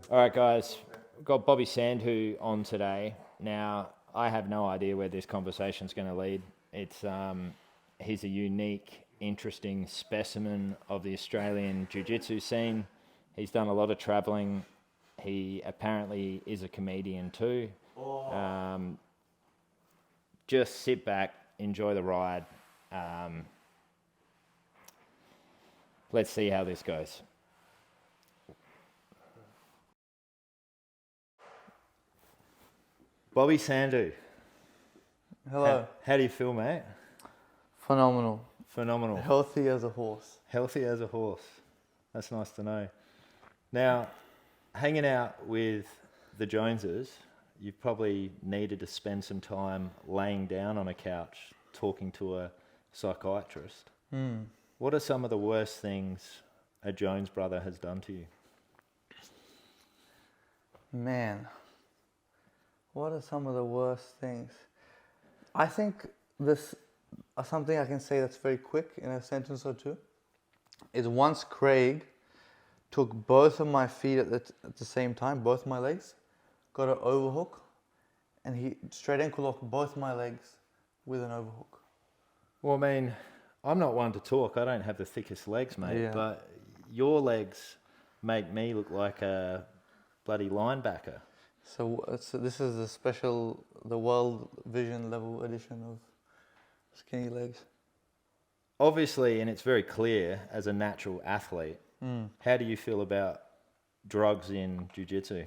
All right, guys. We've got Bobby Sandhu on today. Now, I have no idea where this conversation's going to lead. He's a unique, interesting specimen of the Australian jiu-jitsu scene. He's done a lot of travelling. He apparently is a comedian too. Just sit back, enjoy the ride. Let's see how this goes. Bobby Sandhu. Hello. How do you feel, mate? Phenomenal. Phenomenal. Healthy as a horse. Healthy as a horse. That's nice to know. Now, hanging out with the Joneses, you've probably needed to spend some time laying down on a couch talking to a psychiatrist. What are some of the worst things a Jones brother has done to you? Man, what are some of the worst things? I think this, something I can say that's very quick in a sentence or two, is once Craig took both of my feet at the same time, both my legs, got an overhook, and he straight ankle locked both my legs with an overhook. Well, I mean, I'm not one to talk. I don't have the thickest legs, mate. Yeah. But your legs make me look like a bloody linebacker. So this is the World Vision level edition of skinny legs. Obviously, and it's very clear, as a natural athlete, how do you feel about drugs in jiu-jitsu?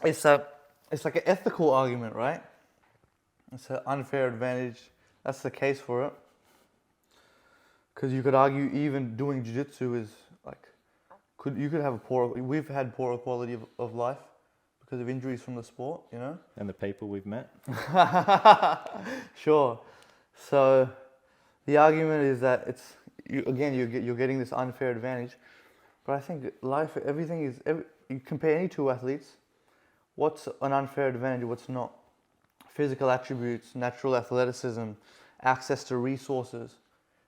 It's like an ethical argument, right? It's an unfair advantage. That's the case for it. Because you could argue even doing jiu-jitsu is like, you could have we've had poorer quality of life because of injuries from the sport, you know? And the people we've met? Sure. So the argument is that you're getting this unfair advantage. But I think life, you compare any two athletes, what's an unfair advantage, what's not? Physical attributes, natural athleticism, access to resources.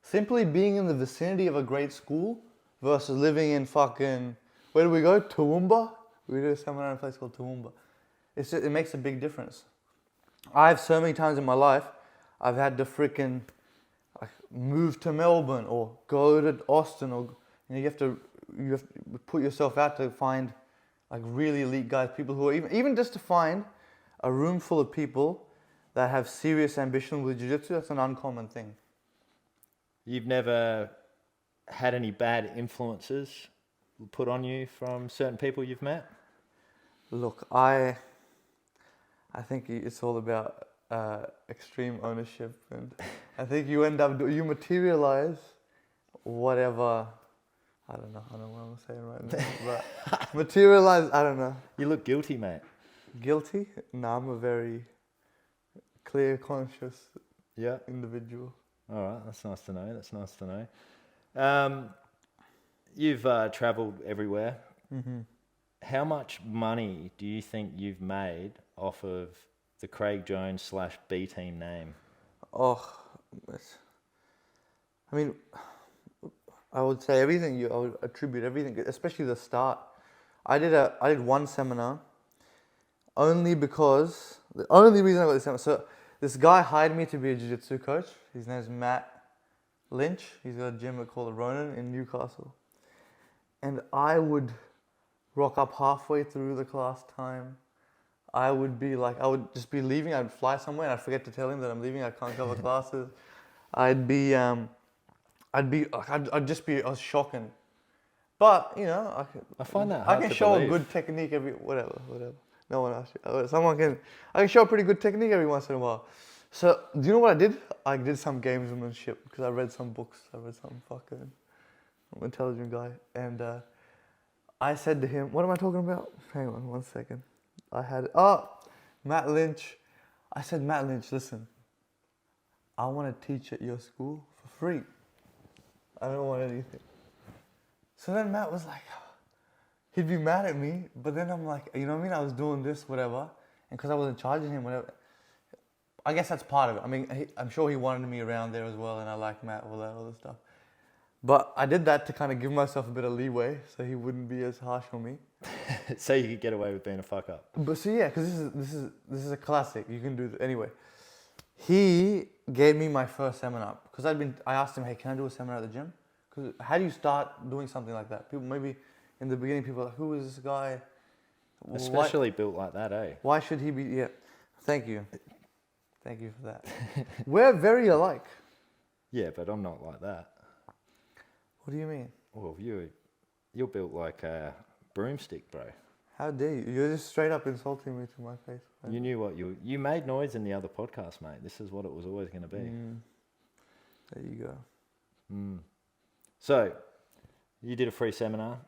Simply being in the vicinity of a great school versus living in fucking, where do we go? Toowoomba? We do a seminar in a place called Toowoomba. It makes a big difference. I've so many times in my life, I've had to freaking move to Melbourne or go to Austin, or you have to put yourself out to find like really elite guys, people who are even just to find a room full of people that have serious ambition with jiu-jitsu. That's an uncommon thing. You've never had any bad influences put on you from certain people you've met? Look, I think it's all about extreme ownership, and I think you you materialize whatever. I don't know what I'm saying right now, but materialize. I don't know. You look guilty, mate. Guilty? No, I'm a very clear, conscious individual. All right, that's nice to know. You've travelled everywhere. Mm-hmm. How much money do you think you've made off of the Craig Jones / B team name? Oh, I mean, I would say everything. I would attribute everything, especially the start. I did one seminar. Only because, the only reason I got this seminar, so this guy hired me to be a jiu-jitsu coach. His name's Matt Lynch. He's got a gym called Ronin in Newcastle. And I would rock up halfway through the class time. I would just be leaving. I'd fly somewhere and I'd forget to tell him that I'm leaving. I can't cover classes. I was shocking. But, you know, I find that hard I can to show believe. a good technique whatever. No one asked you. I can show a pretty good technique every once in a while. So, do you know what I did? I did some gamesmanship because I read some books. I'm an intelligent guy. And I said to him, what am I talking about? Hang on 1 second. Matt Lynch. I said, Matt Lynch, listen, I want to teach at your school for free. I don't want anything. So then Matt was like, he'd be mad at me, but then I'm like, you know what I mean? I was doing this, whatever, and because I wasn't charging him, whatever. I guess that's part of it. I mean, I'm sure he wanted me around there as well, and I like Matt, all that other stuff. But I did that to kind of give myself a bit of leeway, so he wouldn't be as harsh on me. So you could get away with being a fuck up. But see, yeah, because this is a classic. You can do anyway. He gave me my first seminar because I asked him, hey, can I do a seminar at the gym? Because how do you start doing something like that? People maybe in the beginning, people are like, who is this guy? Especially built like that, eh? Why should he be? Yeah, thank you for that. We're very alike. Yeah, but I'm not like that. What do you mean? Well, you're built like a broomstick, bro. How dare you? You're just straight up insulting me to my face. You knew what you made noise in the other podcast, mate. This is what it was always going to be. There you go. So, you did a free seminar.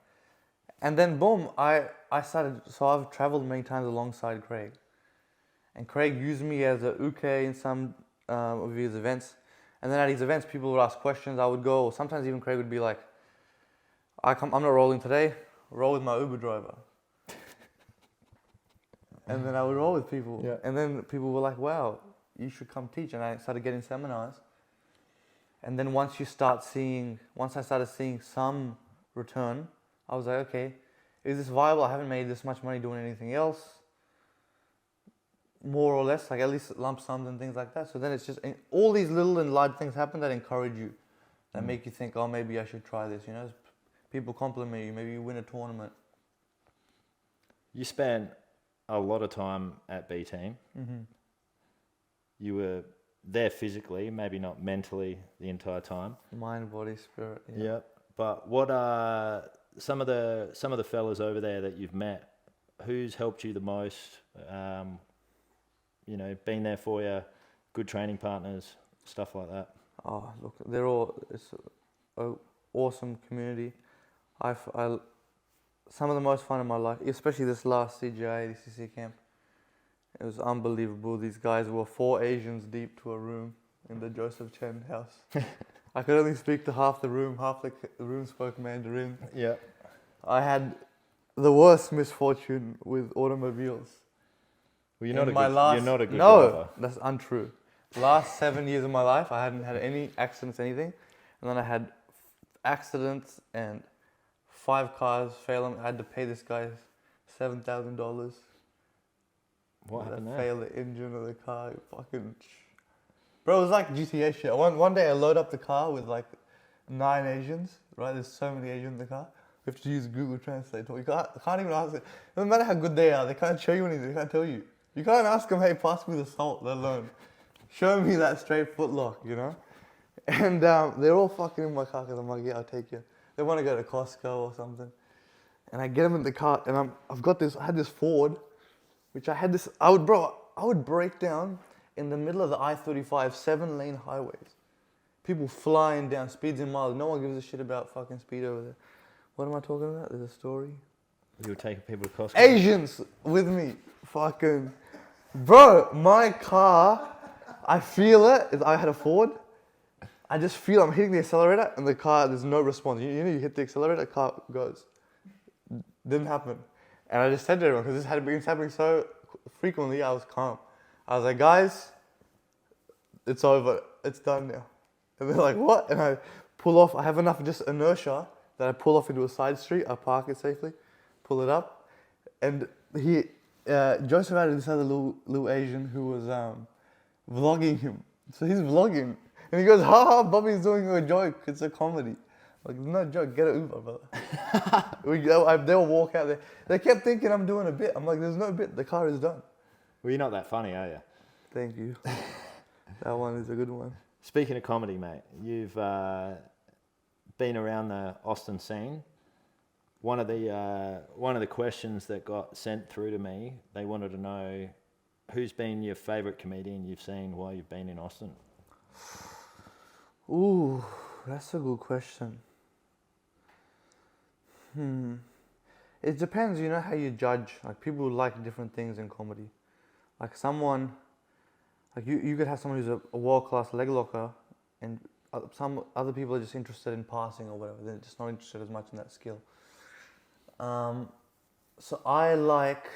And then boom, I started, so I've traveled many times alongside Craig. And Craig used me as a uke in some of his events. And then at his events, people would ask questions, I would go, or sometimes even Craig would be like, I'm not rolling today, roll with my Uber driver. And then I would roll with people. Yeah. And then people were like, wow, you should come teach. And I started getting seminars. And then once I started seeing some return, I was like, okay, is this viable? I haven't made this much money doing anything else. More or less, like at least lump sums and things like that. So then it's just, all these little and large things happen that encourage you, that make you think, oh, maybe I should try this, you know? People compliment you, maybe you win a tournament. You spent a lot of time at B Team. Mm-hmm. You were there physically, maybe not mentally the entire time. Mind, body, spirit. Yeah. Yep. But what are some of the fellas over there that you've met? Who's helped you the most? You know, been there for you, good training partners, stuff like that. Oh, look, it's an awesome community. Some of the most fun in my life, especially this last CGI ADCC camp. It was unbelievable. These guys were 4 Asians deep to a room in the Joseph Chen house. I could only speak to half the room. Half the room spoke Mandarin. Yeah. I had the worst misfortune with automobiles. Well, you're not a good No, driver. that's untrue. Last 7 years of my life, I hadn't had any accidents, anything. And then I had accidents and 5 cars failing. I had to pay this guy $7,000. What happened there? Failed the engine of the car. Bro, it was like GTA shit. One day I load up the car with like 9 Asians, right? There's so many Asians in the car. We have to use Google Translate. You can't even ask it. No matter how good they are, they can't show you anything. They can't tell you. You can't ask them, hey, pass me the salt, let alone show me that straight footlock, you know? And they're all fucking in my car because I'm like, yeah, I'll take you. They want to go to Costco or something. And I get them in the car and I had this Ford, which I would break down in the middle of the I-35 7-lane highways. People flying down, speeds in miles. No one gives a shit about fucking speed over there. What am I talking about? There's a story. You were taking people to Costco? Asians with me. Fucking. Bro, my car, I feel it. I had a Ford. I just feel I'm hitting the accelerator and the car, there's no response. You know, you hit the accelerator, the car goes. Didn't happen. And I just said to everyone, because this had been happening so frequently, I was calm. I was like, guys, it's over. It's done now. And they're like, what? And I pull off. I have enough just inertia that I pull off into a side street. I park it safely, pull it up. And Joseph had this other little Asian who was vlogging him. So he's vlogging. And he goes, ha, Bobby's doing a joke. It's a comedy. Like, no joke, get an Uber, brother. They'll walk out there. They kept thinking I'm doing a bit. I'm like, there's no bit. The car is done. Well, you're not that funny, are you? Thank you. That one is a good one. Speaking of comedy, mate, you've been around the Austin scene. One of the questions that got sent through to me, they wanted to know who's been your favourite comedian you've seen while you've been in Austin. Ooh, that's a good question. It depends, you know, how you judge. Like, people like different things in comedy. Like someone, like you could have someone who's a world-class leg locker, and some other people are just interested in passing or whatever. They're just not interested as much in that skill. So I like,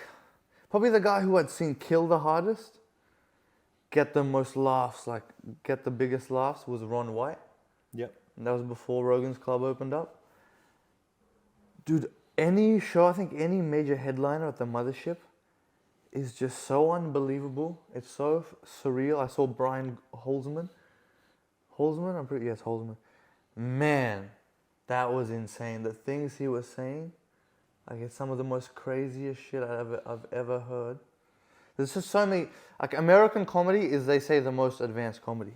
probably the guy who I'd seen kill the hardest, get the most laughs, like get the biggest laughs, was Ron White. Yep. And that was before Rogan's Club opened up. Dude, any show, I think any major headliner at the mothership is just so unbelievable. It's so surreal. I saw Brian Holzman. Holzman? Yes, Holzman. Man, that was insane. The things he was saying, like it's some of the most craziest shit I've ever heard. There's just so many, like American comedy is, they say, the most advanced comedy.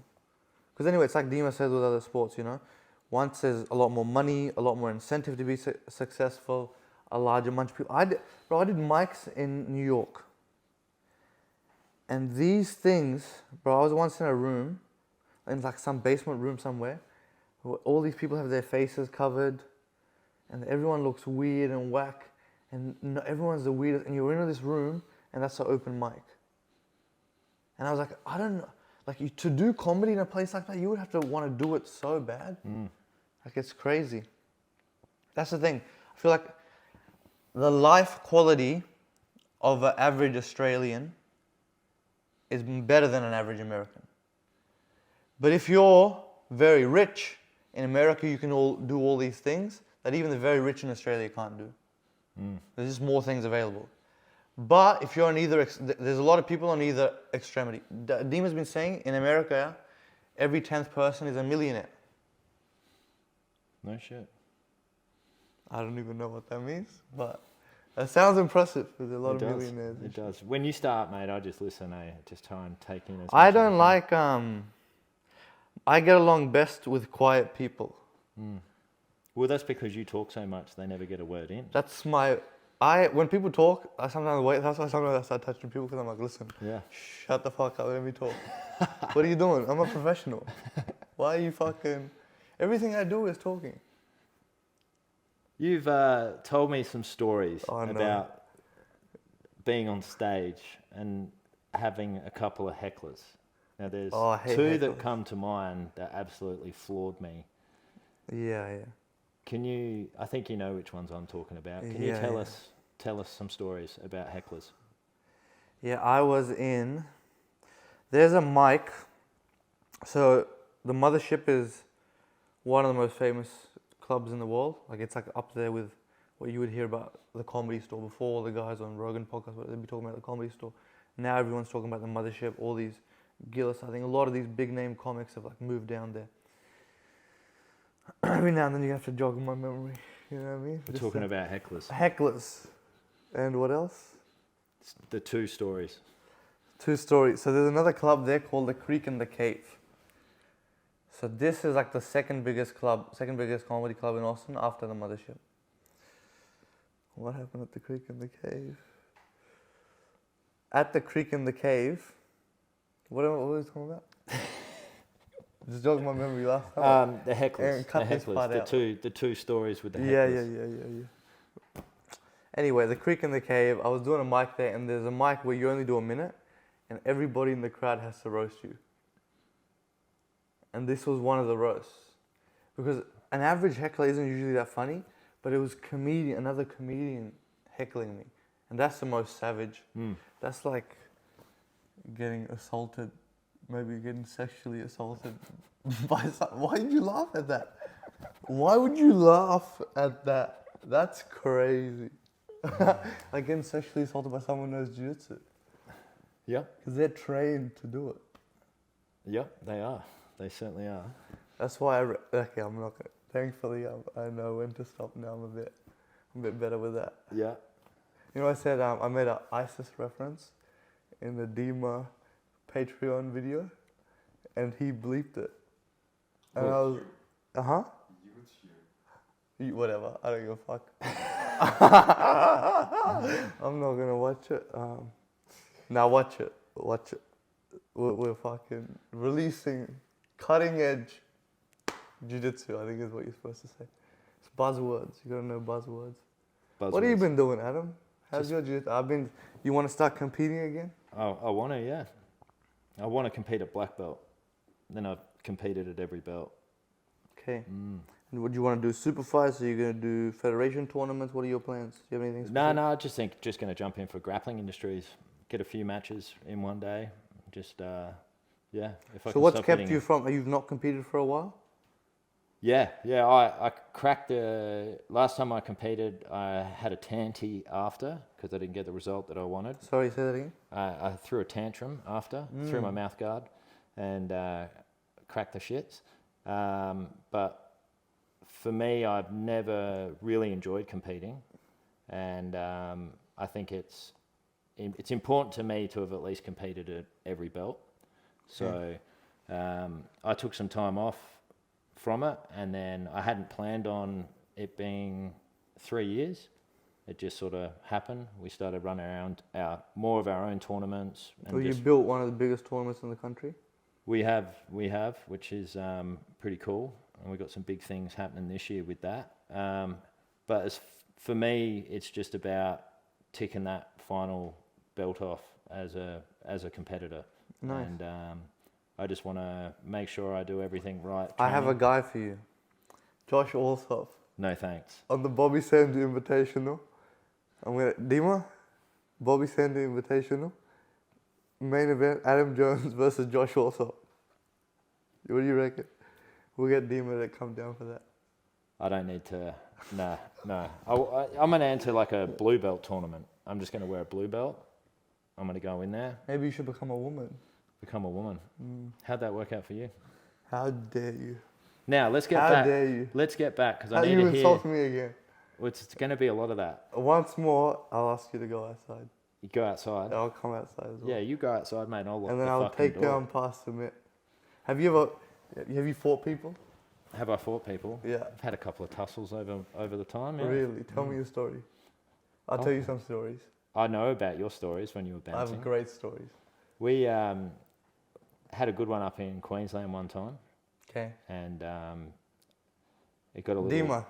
Because anyway, it's like Dima says with other sports, you know. Once there's a lot more money, a lot more incentive to be successful, a larger bunch of people. I did mics in New York. And these things, bro, I was once in a room, in like some basement room somewhere, where all these people have their faces covered, and everyone looks weird and whack, and everyone's the weirdest, and you're in this room, and that's an open mic. And I was like, I don't know, like to do comedy in a place like that, you would have to want to do it so bad. Like it's crazy. That's the thing. I feel like the life quality of an average Australian is better than an average American. But if you're very rich, in America you can do all these things that even the very rich in Australia can't do. There's just more things available. But if you're on either, there's a lot of people on either extremity. Dima's been saying in America, every 10th person is a millionaire. No shit. I don't even know what that means, but that sounds impressive. There's a lot of millionaires. It does. When you start, mate, I just listen. Just try and take in as much I as don't can. like. I get along best with quiet people. Well, that's because you talk so much; they never get a word in. That's my. When people talk, I sometimes wait. That's why sometimes I start touching people because I'm like, listen, shut the fuck up, let me talk. What are you doing? I'm a professional. Why are you fucking? Everything I do is talking. You've told me some stories about being on stage and having a couple of hecklers. Now, there's two that come to mind that absolutely floored me. Yeah. Can you? I think you know which ones I'm talking about. Can you tell us some stories about hecklers? Yeah, I was in. There's a mic. So the Mothership is one of the most famous clubs in the world. Like it's like up there with what you would hear about the Comedy Store before. The guys on Rogan podcast, they'd be talking about the Comedy Store. Now everyone's talking about the Mothership. All these Gillis, I think a lot of these big name comics have like moved down there. Every now and then you have to jog my memory. You know what I mean? We're talking about hecklers. Hecklers. And what else? The two stories. Two stories. So there's another club there called the Creek and the Cave. So this is like the second biggest comedy club in Austin after the Mothership. What happened at the Creek and the Cave? At the Creek and the Cave, what were we talking about? Just jog my memory last time. The hecklers. The two stories with the hecklers. Yeah. Anyway, the Creek and the Cave, I was doing a mic there, and there's a mic where you only do a minute, and everybody in the crowd has to roast you. And this was one of the roasts. Because an average heckler isn't usually that funny, but it was another comedian heckling me. And that's the most savage. That's like getting assaulted, maybe getting sexually assaulted by someone. Why did you laugh at that? Why would you laugh at that? That's crazy. Like getting sexually assaulted by someone who knows jiu-jitsu. Yeah. Because they're trained to do it. Yeah, they are. They certainly are. That's why I'm not gonna. Thankfully, I know when to stop now. I'm a bit better with that. Yeah. You know, I said I made an ISIS reference in the Dima Patreon video, and he bleeped it. And I was, whatever. I don't give a fuck. I'm not gonna watch it. Now watch it. We're fucking releasing cutting edge jiu-jitsu, I think is what you're supposed to say. It's buzzwords. You gotta know buzzwords. What have you been doing, Adam? How's your jiu-jitsu? You want to start competing again? Oh, I want to, yeah. I want to compete at black belt. Then I've competed at every belt. Okay. And what do you want to do? Super fights? Are you going to do federation tournaments? What are your plans? Do you have anything specific? No, I just think just going to jump in for grappling industries, get a few matches in one day. Just, yeah. If I so what's kept you from, you've not competed for a while? Yeah, yeah. I cracked the last time I competed. I had a tanty after because I didn't get the result that I wanted. Sorry, say that again. I threw a tantrum after, threw my mouth guard, and cracked the shits. But for me, I've never really enjoyed competing, and I think it's important to me to have at least competed at every belt. So I took some time off from it, and then I hadn't planned on it being 3 years. It just sort of happened. We started running around more of our own tournaments. And Well, you built one of the biggest tournaments in the country. We have, which is pretty cool, and we've got some big things happening this year with that. But for me, it's just about ticking that final belt off as a competitor. Nice. And I just want to make sure I do everything right. I have a training. guy for you, Josh Alsop, No thanks. on the Bobby Sandhu Invitational. Dima, Bobby Sandhu Invitational, main event, Adam Jones versus Josh Alsop. What do you reckon? We'll get Dima to come down for that. I don't need to. No. I'm going to enter like a blue belt tournament. I'm just going to wear a blue belt. I'm going to go in there, Maybe you should become a woman. become a woman. How'd that work out for you? How dare you? Now let's get How back. dare you? Let's get back because How I need you to hear. insult me again? It's going to be a lot of that. Once more, I'll ask you to go outside. You go outside. I'll come outside as well. Yeah, you go outside, mate. And I'll lock And then the I'll fucking take door. down past Submit. Have you fought people? Have I fought people? Yeah. I've had a couple of tussles over the time. Yeah. Really? Tell me your story. I'll tell you some stories. I know about your stories when you were I bouncing. have great stories. We had a good one up in Queensland one time, Okay. and it got a little. Dima,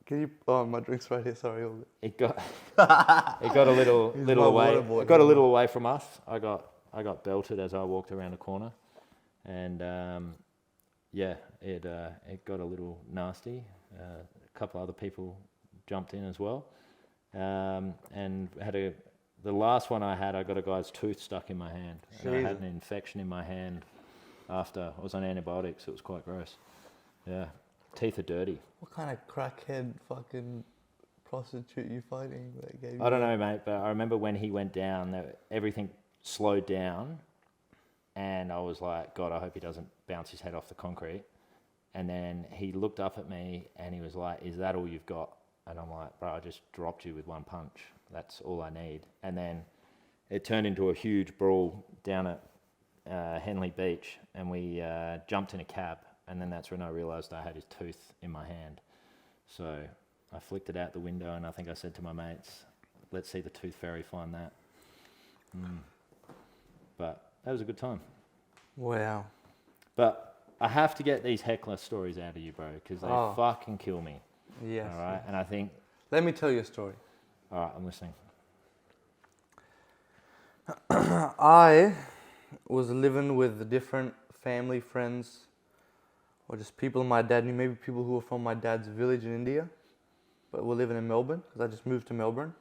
can you? Oh, my drink's right here. Sorry. All It got a little He's little my away. water boy. It got a little away from us. I got belted as I walked around the corner, and it got a little nasty. A couple other people jumped in as well, and the last one I got a guy's tooth stuck in my hand, and I had an infection in my hand after I was on antibiotics. It was quite gross. Yeah, teeth are dirty. What kind of crackhead fucking prostitute you fighting? That gave you I don't know, mate, but I remember when he went down, everything slowed down, and I was like, God, I hope he doesn't bounce his head off the concrete. And then he looked up at me and he was like, is that all you've got? And I'm like, bro, I just dropped you with one punch. That's all I need. And then it turned into a huge brawl down at Henley Beach, and we jumped in a cab, and then that's when I realised I had his tooth in my hand. So I flicked it out the window, and I think I said to my mates, let's see the tooth fairy find that. But that was a good time. Wow. But I have to get these heckler stories out of you, bro, because they fucking kill me. Yes. All right, and I think... Let me tell you a story. All right, I'm listening. I was living with different family, friends, or just people my dad knew, maybe people who were from my dad's village in India, but were living in Melbourne, because I just moved to Melbourne.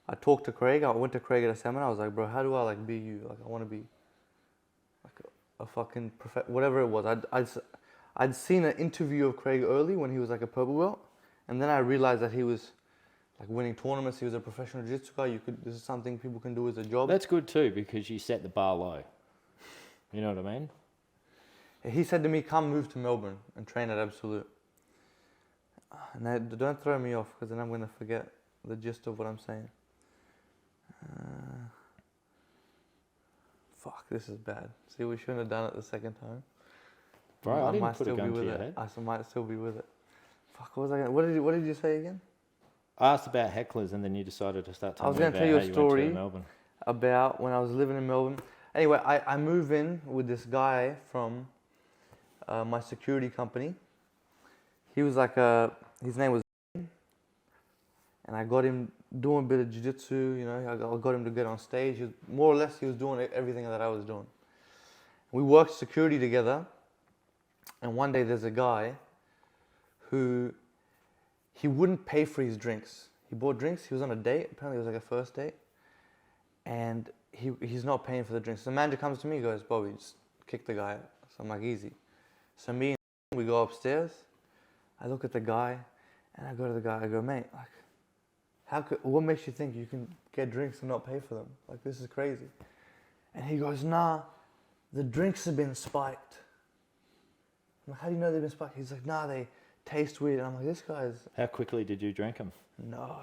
I talked to Craig. I went to Craig at a seminar. I was like, bro, how do I be you? I want to be a fucking whatever it was. I'd seen an interview of Craig early when he was like a purple belt, and then I realized that he was winning tournaments. He was a professional jiu-jitsu guy. This is something people can do as a job. That's good too, because you set the bar low. You know what I mean? He said to me, come move to Melbourne and train at Absolute. And don't throw me off, because then I'm going to forget the gist of what I'm saying. Fuck, this is bad. See, we shouldn't have done it the second time. Bro, I didn't put a gun to your head. I might still be with it. Fuck, what was I going to... What did you say again? I asked about hecklers, and then you decided to start telling me about I was going to tell you how a you story went to Melbourne. about when I was living in Melbourne. Anyway, I move in with this guy from my security company. He was his name was, and I got him doing a bit of jiu-jitsu, I got him to get on stage. More or less, he was doing everything that I was doing. We worked security together, and one day there's a guy who, he wouldn't pay for his drinks. He bought drinks, he was on a date, apparently it was like a first date, and he's not paying for the drinks. So the manager comes to me, goes, Bobby, just kick the guy out. So I'm like, easy. So me and we go upstairs, I look at the guy, and I go to the guy. I go, mate, like, what makes you think you can get drinks and not pay for them? Like, this is crazy. And he goes, nah, the drinks have been spiked. I'm like, how do you know they've been spiked? He's like, nah, they taste weird. And I'm like, this guy's... How quickly did you drink them? No,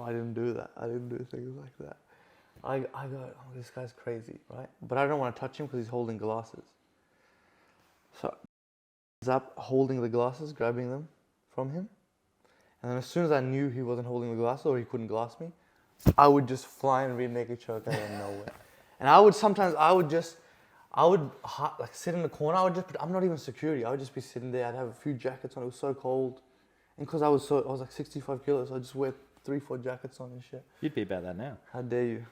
I didn't do that. I didn't do things like that. I go, oh, this guy's crazy, right? But I don't want to touch him because he's holding glasses. So I was up holding the glasses, grabbing them from him. And then as soon as I knew he wasn't holding the glasses or he couldn't glass me, I would just fly and rear naked choke out of nowhere. And I would like sit in the corner. I'm not even security. I would just be sitting there. I'd have a few jackets on. It was so cold. And because I was like 65 kilos, so I just wear 3-4 jackets on and shit. You'd be about that now. How dare you?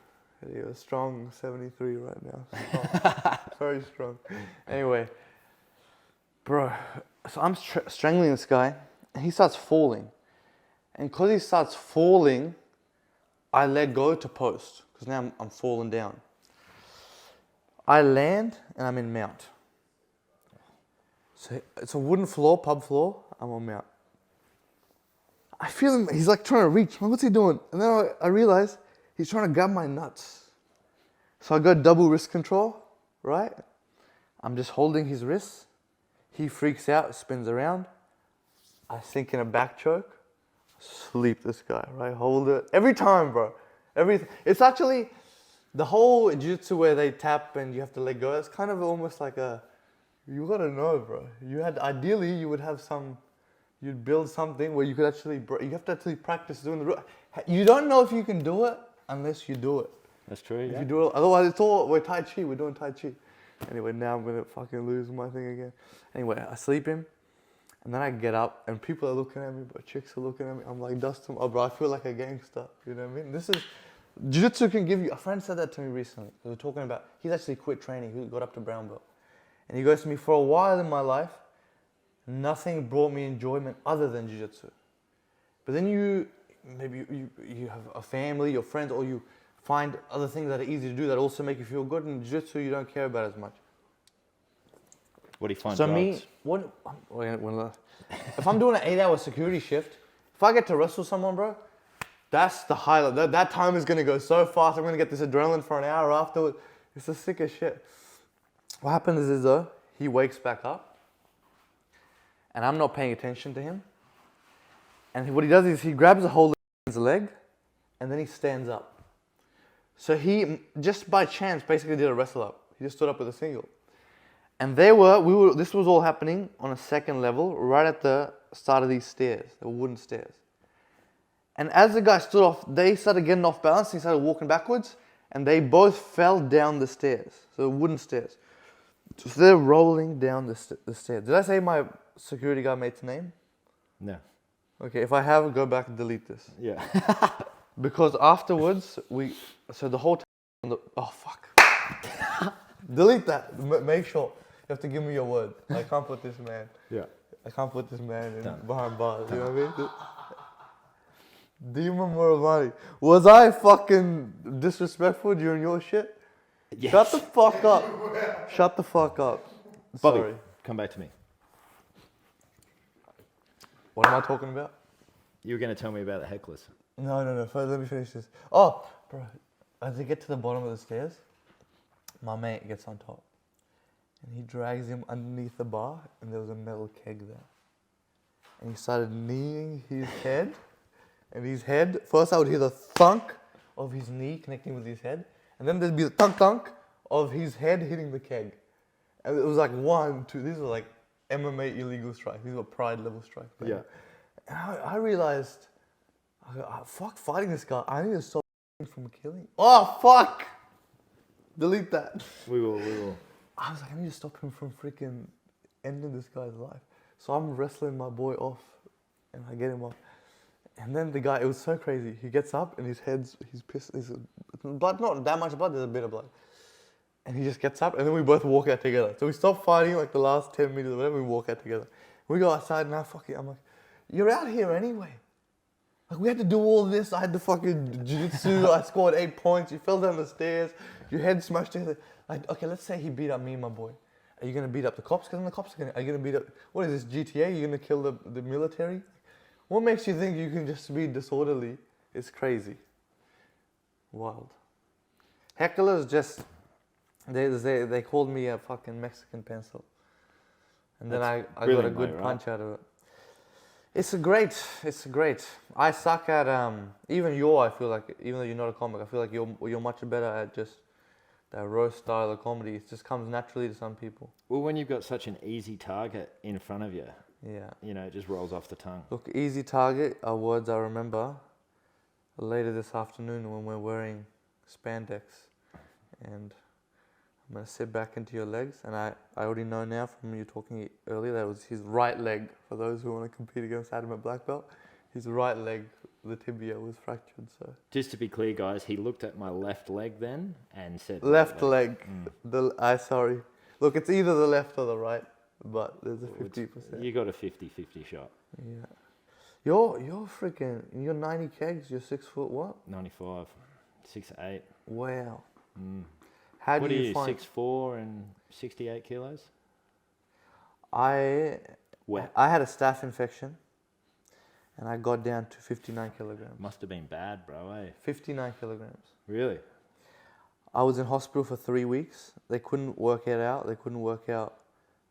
You're a strong 73 right now. Strong. Very strong. Anyway, bro, so I'm strangling this guy, and he starts falling. And because he starts falling, I let go to post, because now I'm falling down. I land, and I'm in mount. So it's a wooden floor, pub floor, I'm on mount. I feel him, he's like trying to reach. I'm like, what's he doing? And then I realize he's trying to grab my nuts. So I go double wrist control, right? I'm just holding his wrists. He freaks out, spins around. I sink in a back choke. Sleep this guy, right? Hold it. Every time, bro. It's actually the whole jiu-jitsu where they tap and you have to let go. It's kind of almost like you gotta know, bro. Ideally, you would have you'd build something where you could actually, you have to actually practice doing the, you don't know if you can do it unless you do it. That's true, yeah. If you do it, otherwise we're Tai Chi, we're doing Tai Chi. Anyway, now I'm gonna fucking lose my thing again. Anyway, I sleep him, and then I get up, and people are looking at me, but chicks are looking at me. I'm like, Dustin, oh bro, I feel like a gangster, you know what I mean? Jiu-jitsu can give you, a friend said that to me recently. We were talking about, he's actually quit training, he got up to brown belt. And he goes to me, for a while in my life, nothing brought me enjoyment other than jiu-jitsu. But then maybe you have a family, your friends, or you find other things that are easy to do that also make you feel good. And jiu-jitsu, you don't care about as much. What do you find? So drugs? if I'm doing an 8-hour security shift, if I get to wrestle someone, bro, that's the highlight. That time is gonna go so fast. I'm gonna get this adrenaline for an hour afterward. It's the sickest shit. What happens is though, he wakes back up. And I'm not paying attention to him. And what he does is he grabs a hold of his leg, and then he stands up. So he, just by chance, basically did a wrestle up. He just stood up with a single. And this was all happening on a second level, right at the start of these stairs, the wooden stairs. And as the guy stood off, they started getting off balance, and he started walking backwards, and they both fell down the stairs, so the wooden stairs. So they're rolling down the stairs. Did I say my security guard mate's name? No. Okay, if I have, go back and delete this. Yeah. Because afterwards, so the whole time, oh fuck. Delete that, make sure. You have to give me your word. I can't put this man. Yeah. I can't put this man behind bars, you know what I mean? Demon Muramati. Was I fucking disrespectful during your shit? Yes. Shut the fuck up. Shut the fuck up. Bobby, Sorry. come back to me. What am I talking about? You were going to tell me about the hecklers. No. First, let me finish this. Oh, bro. As they get to the bottom of the stairs, my mate gets on top. And he drags him underneath the bar, and there was a metal keg there. And he started kneeing his head. And his head, first I would hear the thunk of his knee connecting with his head. And then there'd be the thunk of his head hitting the keg. And it was like 1, 2, these were like MMA illegal strikes. These were pride level strikes. Yeah. And I realized, fuck fighting this guy. I need to stop from killing. Oh, fuck! Delete that. We will. I was like, I need to stop him from freaking ending this guy's life. So I'm wrestling my boy off, and I get him off. And then the guy, it was so crazy. He gets up and he's pissed. Blood, not that much blood, there's a bit of blood. And he just gets up and then we both walk out together. So we stop fighting like the last 10 meters or whatever, we walk out together. We go outside and fuck it. I'm like, you're out here anyway. Like we had to do all this. I had the fucking jiu-jitsu. I scored 8 points. You fell down the stairs. Your head smashed together. Like, okay, let's say he beat up me and my boy. Are you gonna beat up the cops? Because the cops are you gonna beat up? What is this GTA? You're gonna kill the military? What makes you think you can just be disorderly? It's crazy. Wild. Hecklers just they called me a fucking Mexican pencil, and then I got a good punch out of it. It's great. I suck at even I feel like, even though you're not a comic, I feel like you're much better at just that roast style of comedy. It just comes naturally to some people. Well, when you've got such an easy target in front of you, Yeah. you know, it just rolls off the tongue. Look, easy target are words I remember later this afternoon when we're wearing spandex, and I'm gonna sit back into your legs, and I already know now from you talking earlier that it was his right leg. For those who want to compete against Adam at black belt, his right leg, the tibia was fractured. So just to be clear, guys, he looked at my left leg then and said left leg. Sorry. Look, it's either the left or the right, but there's a 50%. You got a 50-50 shot. Yeah. You're freaking. You're 90 kegs. You're 6 foot what? 95, 6'8". Wow. Mm. How what do are you, find 6'4" and 68 kilos? I Wet. had a staph infection, and I got down to 59 kilograms. Must have been bad, bro, eh? 59 kilograms. Really? I was in hospital for 3 weeks. They couldn't work it out. They couldn't work out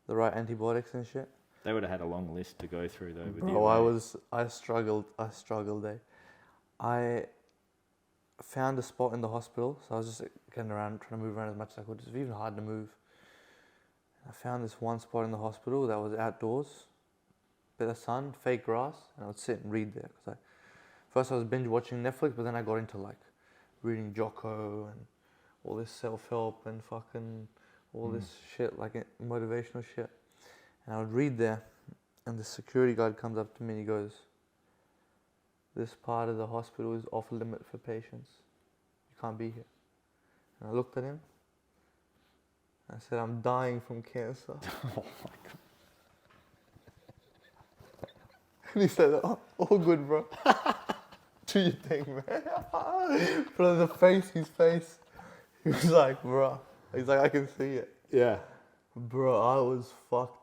the right antibiotics and shit. They would have had a long list to go through though with you. Bro, I struggled, eh? I found a spot in the hospital, so I was just getting around, trying to move around as much as I could. It was even hard to move. I found this one spot in the hospital that was outdoors, bit of sun, fake grass, and I would sit and read there. Cause first I was binge watching Netflix, but then I got into like reading Jocko and all this self-help and fucking all this shit, like motivational shit. And I would read there, and the security guard comes up to me and he goes, "This part of the hospital is off limit for patients. You can't be here." And I looked at him. I said, "I'm dying from cancer." Oh my God. And he said, "Oh, all good, bro. Do your thing, man." But his face, he was like, "Bro." He's like, "I can see it." Yeah. Bro, I was fucked.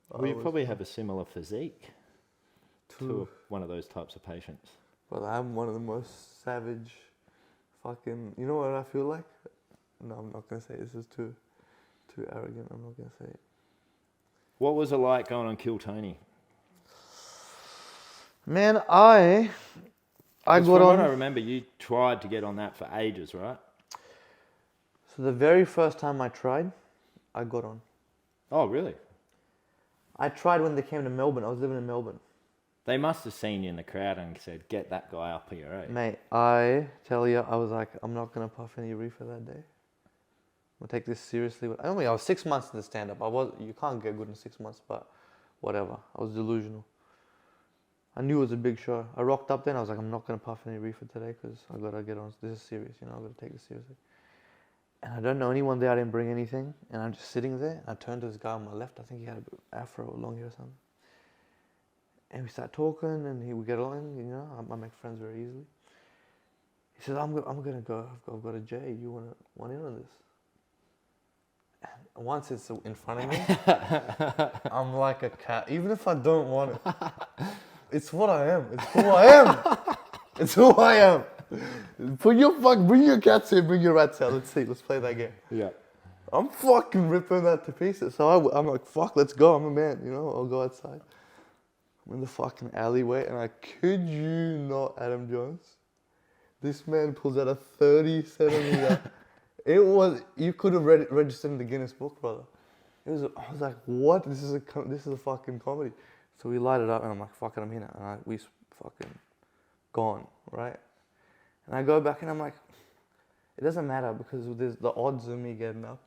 Well, you probably have a similar physique to one of those types of patients. But I'm one of the most savage fucking... You know what I feel like? No, I'm not going to say it. This is too arrogant. I'm not going to say it. What was it like going on Kill Tony? Man, I got from on... what I remember, you tried to get on that for ages, right? So the very first time I tried, I got on. Oh, really? I tried when they came to Melbourne. I was living in Melbourne. They must have seen you in the crowd and said, "Get that guy up here, eh?" Mate, I tell you, I was like, I'm not going to puff any reefer that day. I'm going to take this seriously. I mean, I was 6 months in the stand-up. You can't get good in 6 months, but whatever. I was delusional. I knew it was a big show. I rocked up then. I was like, I'm not going to puff any reefer today because I got to get on. This is serious, you know. I got to take this seriously. And I don't know anyone there. I didn't bring anything. And I'm just sitting there. I turned to this guy on my left. I think he had a bit of afro or long hair or something. And we start talking, and we get on. You know, I make friends very easily. He says, "I'm gonna go. I've got a J. You want in on this?" And once it's in front of me, I'm like a cat. Even if I don't want it, it's what I am. It's who I am. It's who I am. Bring your cats here. Bring your rats out. Let's see. Let's play that game. Yeah. I'm fucking ripping that to pieces. So I'm like, fuck, let's go. I'm a man. You know, I'll go outside. I'm in the fucking alleyway, and I kid you not, Adam Jones, this man pulls out a 30 centimeter. You could have registered in the Guinness Book, brother. I was like, what? This is a fucking comedy. So we light it up, and I'm like, fuck it, I'm here now. And we fucking gone, right? And I go back, and I'm like, it doesn't matter because there's the odds of me getting up.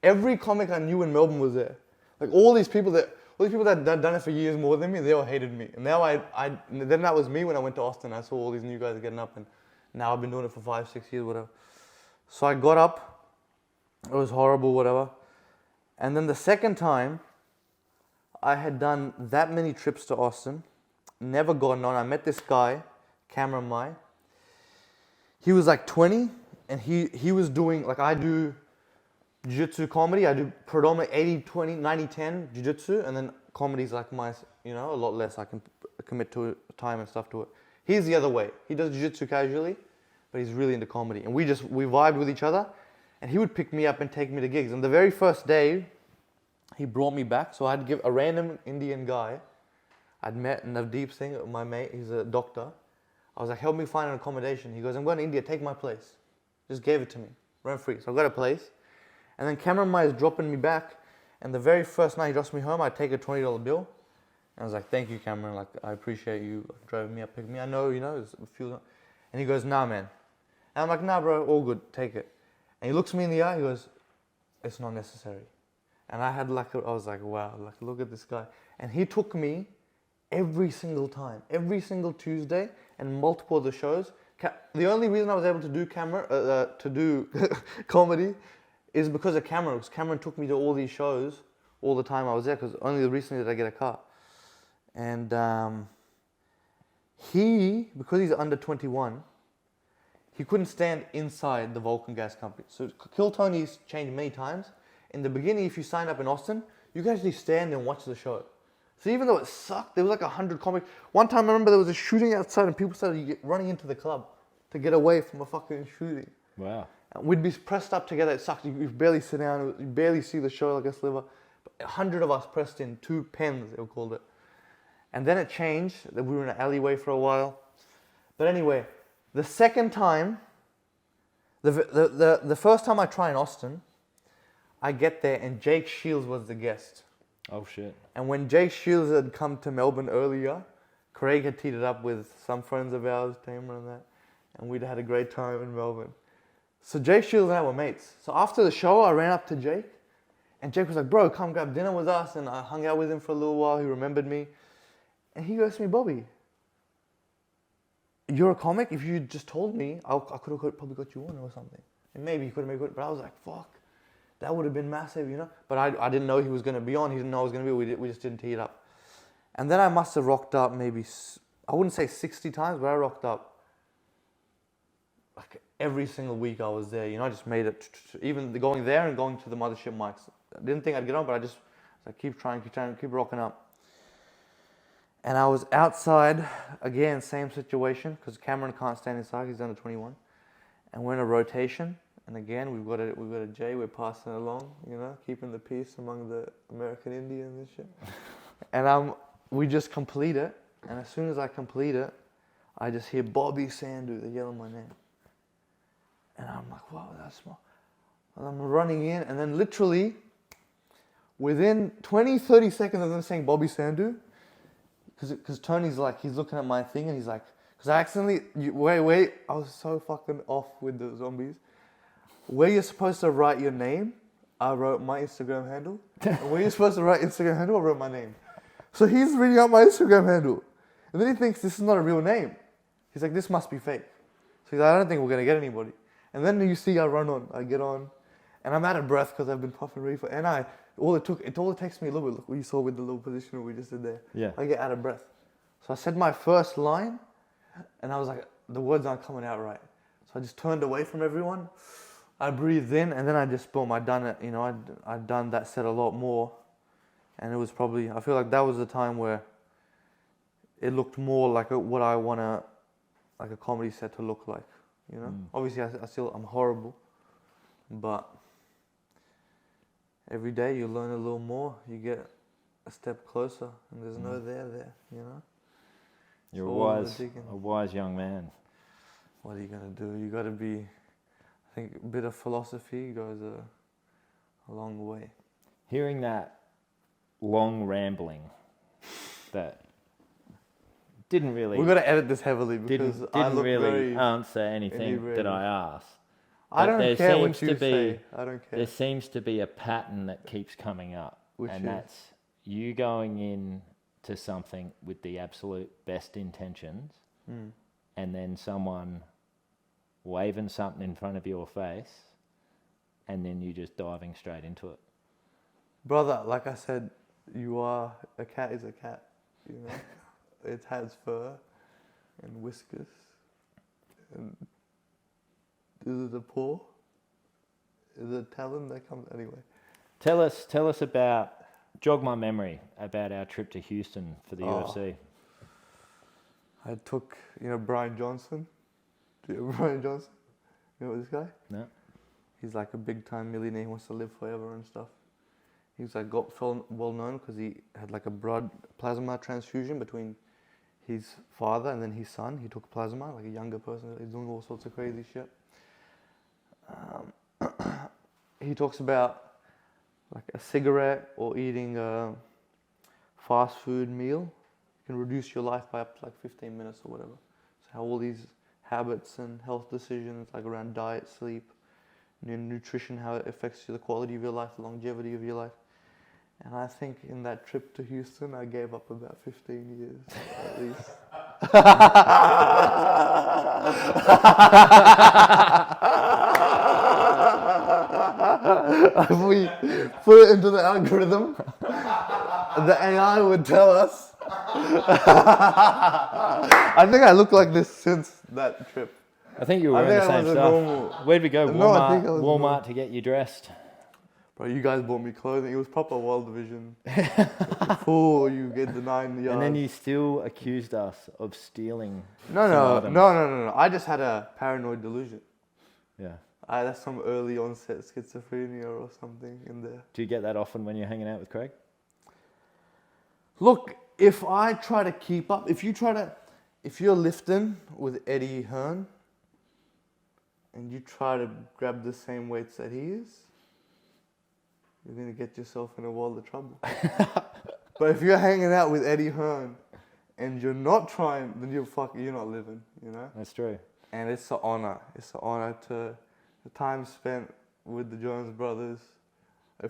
Every comic I knew in Melbourne was there. Like all these people that done it for years more than me, they all hated me. And now then that was me when I went to Austin. I saw all these new guys getting up, and now I've been doing it for 5-6 years, whatever. So I got up. It was horrible, whatever. And then the second time, I had done that many trips to Austin, never gotten on. I met this guy, Cameron Mai. He was like 20, and he was doing, like I do jiu-jitsu comedy. I do predominantly 80-20, 90-10 jiu-jitsu, and then comedy's like my, you know, a lot less. I can commit to time and stuff to it. He's the other way. He does jiu-jitsu casually, but he's really into comedy. And we vibed with each other, and he would pick me up and take me to gigs. And the very first day, he brought me back. So I'd give a random Indian guy I'd met, Navdeep Singh, my mate, he's a doctor. I was like, help me find an accommodation. He goes, I'm going to India, take my place. Just gave it to me, rent free. So I got a place. And then Cameron Mai is dropping me back. And the very first night he drops me home, I take a $20 bill. And I was like, thank you, Cameron. Like, I appreciate you driving me up, picking me. I know, you know, it's a few. And he goes, nah, man. And I'm like, nah, bro, all good, take it. And he looks me in the eye, he goes, it's not necessary. And I was like, wow, like, look at this guy. And he took me every single time, every single Tuesday, and multiple of the shows. The only reason I was able to do comedy is because of Cameron. Because Cameron took me to all these shows all the time I was there. Because only recently did I get a car. And because he's under 21, he couldn't stand inside the Vulcan Gas Company. So Kill Tony's changed many times. In the beginning, if you sign up in Austin, you can actually stand and watch the show. So even though it sucked, there was like 100 comics. One time I remember there was a shooting outside and people started running into the club to get away from a fucking shooting. Wow. And we'd be pressed up together. It sucked. You barely sit down. You barely see the show like a sliver. But 100 of us pressed in, 2 pens, they called it. And then it changed. We were in an alleyway for a while. But anyway, the second time, the first time I try in Austin, I get there and Jake Shields was the guest. Oh shit. And when Jake Shields had come to Melbourne earlier, Craig had teed it up with some friends of ours, Tamer and that, and we'd had a great time in Melbourne. So Jake Shields and I were mates. So after the show, I ran up to Jake, and Jake was like, bro, come grab dinner with us, and I hung out with him for a little while. He remembered me. And he goes to me, Bobby, you're a comic? If you just told me, I could have probably got you on or something. And maybe he could have made it, but I was like, fuck. That would have been massive, you know? But I didn't know he was going to be on. He didn't know I was going to be. We just didn't tee it up. And then I must have rocked up maybe, I wouldn't say 60 times, but I rocked up like every single week I was there. You know, I just made it, even going there and going to the mothership mics. I didn't think I'd get on, but I just like, keep trying, keep rocking up. And I was outside, again, same situation, because Cameron can't stand inside, he's under 21. And we're in a rotation. And again, we've got a Jay, we're passing along, you know, keeping the peace among the American Indians and shit. And we just complete it, and as soon as I complete it, I just hear Bobby Sandhu, they yell my name. And I'm like, wow, that's small. And I'm running in, and then literally, within 20, 30 seconds of them saying Bobby Sandhu, because Tony's like, he's looking at my thing, and he's like, because I accidentally, wait, I was so fucking off with the zombies. Where you're supposed to write your name, I wrote my Instagram handle. And where you're supposed to write Instagram handle, I wrote my name. So he's reading out my Instagram handle. And then he thinks this is not a real name. He's like, this must be fake. So he's like, I don't think we're going to get anybody. And then you see I run on, I get on. And I'm out of breath because I've been puffing reefer. And it all takes me a little bit. Look what you saw with the little position we just did there. Yeah. I get out of breath. So I said my first line, and I was like, the words aren't coming out right. So I just turned away from everyone. I breathed in, and then I just, boom, I'd done it, you know, I'd done that set a lot more. And it was probably, I feel like that was the time where it looked more like what I want like a comedy set to look like, you know? Obviously, I'm horrible, but every day you learn a little more, you get a step closer, and there's no there, you know? You're a wise young man. What are you going to do? You got to be, I think a bit of philosophy goes a long way. Hearing that long rambling that didn't really... We're going to edit this heavily because I look really very answer anything that I asked. I don't care what you say. I don't care. There seems to be a pattern that keeps coming up. That's you going in to something with the absolute best intentions and then someone waving something in front of your face and then you just diving straight into it. Brother, like I said, a cat is a cat, you know? It has fur and whiskers and this is a paw Is it talent that comes anyway? Tell us about, jog my memory about our trip to Houston for the UFC. I took, Brian Johnson. Do you know Brian Johnson? You know this guy? No. He's like a big time millionaire. He wants to live forever and stuff. He's like got well known because he had like a blood plasma transfusion between his father and then his son. He took plasma, like a younger person. He's doing all sorts of crazy shit. He talks about like a cigarette or eating a fast food meal can reduce your life by up to like 15 minutes or whatever. So how all these habits and health decisions like around diet, sleep, nutrition, how it affects the quality of your life, the longevity of your life. And I think in that trip to Houston, I gave up about 15 years at least. If we put it into the algorithm, the AI would tell us. I think I look like this since that trip. I think you were wearing the same stuff. Where'd we go? No, I think I was Walmart to get you dressed. Bro, you guys bought me clothing. It was proper World Division. Before you get the 9 yards. And then you still accused us of stealing. No. I just had a paranoid delusion. Yeah. That's some early onset schizophrenia or something in there. Do you get that often when you're hanging out with Craig? Look, if I try to keep up, if you're lifting with Eddie Hearn and you try to grab the same weights that he is, you're going to get yourself in a world of trouble. But if you're hanging out with Eddie Hearn and you're not trying, then you're not living, That's true. And it's an honor. It's an honor to the time spent with the Jones brothers. I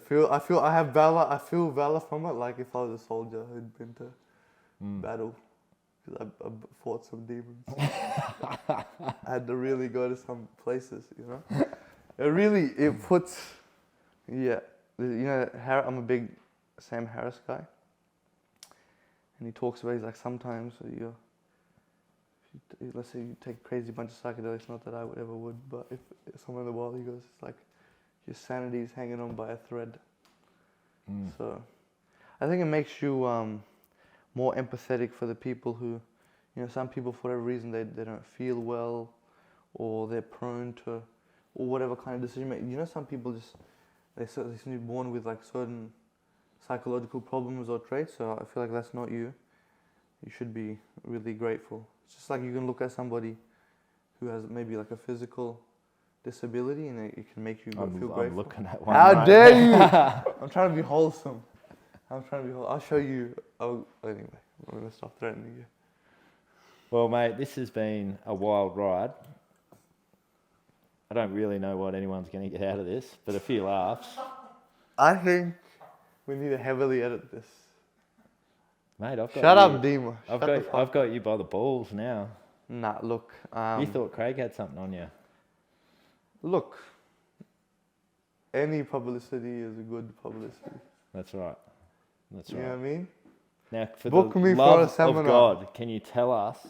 have valor. I feel valor from it, like if I was a soldier who'd been to battle. Because I fought some demons. I had to really go to some places, It puts, yeah. I'm a big Sam Harris guy. And he talks about, he's like, sometimes let's say you take a crazy bunch of psychedelics, not that I would ever would, but if somewhere in the world, he goes, it's like your sanity is hanging on by a thread. So I think it makes you more empathetic for the people who, some people for whatever reason they don't feel well, or they're prone to, or whatever kind of decision making. Some people just they seem to be born with like certain psychological problems or traits. So I feel like that's not you. You should be really grateful. It's just like you can look at somebody who has maybe like a physical disability and it can make you feel grateful. I'm looking at one. How dare you? I'm trying to be wholesome. I'll show you. Anyway, I'm going to stop threatening you. Well, mate, this has been a wild ride. I don't really know what anyone's going to get out of this, but a few laughs. I think we need to heavily edit this. Mate, I've got Shut up, Dima. I've got you by the balls now. Nah, look. You thought Craig had something on you. Look, any publicity is a good publicity. That's right. You know what I mean? Now, for Book the me love for a of seminar. God, can you tell us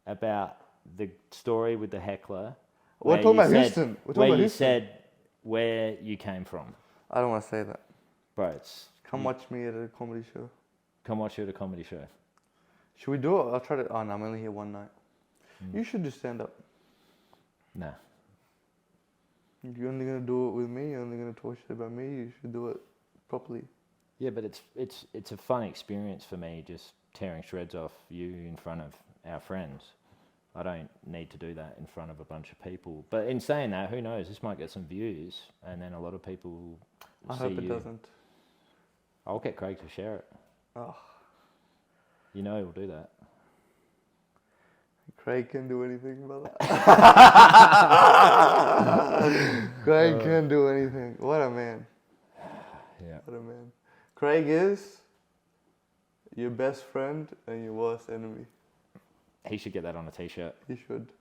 about the story with the heckler? We're talking about Houston. Where you said where you came from. I don't want to say that. Bro, Come watch me at a comedy show. Come watch you at a comedy show. Should we do it? I'll try to. Oh, no, I'm only here one night. You should just stand up. Nah. You're only going to do it with me. You're only going to talk shit about me. You should do it properly. Yeah, but it's a fun experience for me just tearing shreds off you in front of our friends. I don't need to do that in front of a bunch of people. But in saying that, who knows? This might get some views, and then a lot of people will I see hope it you. doesn't. I'll get Craig to share it. Oh. You know he'll do that. Craig can do anything, brother. Craig can do anything. What a man. Yeah. What a man. Craig is your best friend and your worst enemy. He should get that on a t-shirt. He should.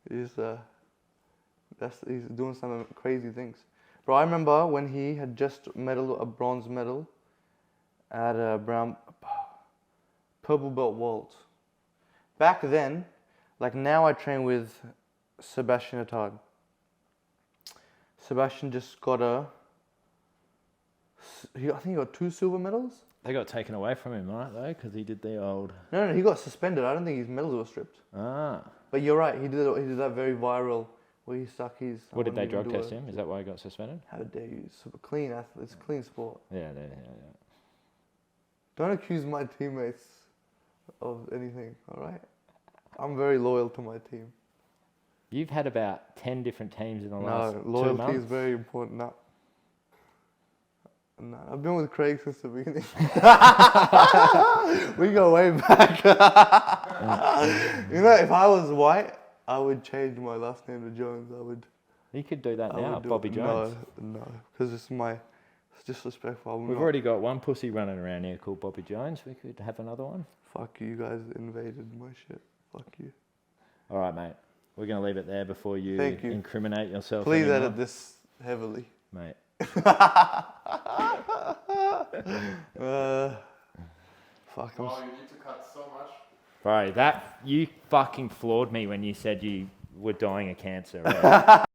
He's doing some crazy things. Bro, I remember when he had just a bronze medal at a purple belt worlds. Back then, like now I train with Sebastian Attard. Sebastian just got I think he got 2 silver medals. They got taken away from him, right, though, because he did the old... No, he got suspended. I don't think his medals were stripped. Ah. But you're right, he did that very viral where he stuck his... What, did they drug test him? Is that why he got suspended? How dare you? It's a clean athlete. It's a clean sport. Yeah. Don't accuse my teammates of anything, all right? I'm very loyal to my team. You've had about 10 different teams in the last 2 loyalty months. is very important. No, I've been with Craig since the beginning. We go way back. You know, if I was white, I would change my last name to Jones. You could do that now, Bobby Jones. No, because it's disrespectful. We've already got one pussy running around here called Bobby Jones. We could have another one. Fuck you guys invaded my shit. Fuck you. All right, mate. We're going to leave it there before you incriminate yourself. Please anymore. edit this heavily. Mate. Fuck. Oh, you need to cut so much. Bro, you fucking floored me when you said you were dying of cancer. Right?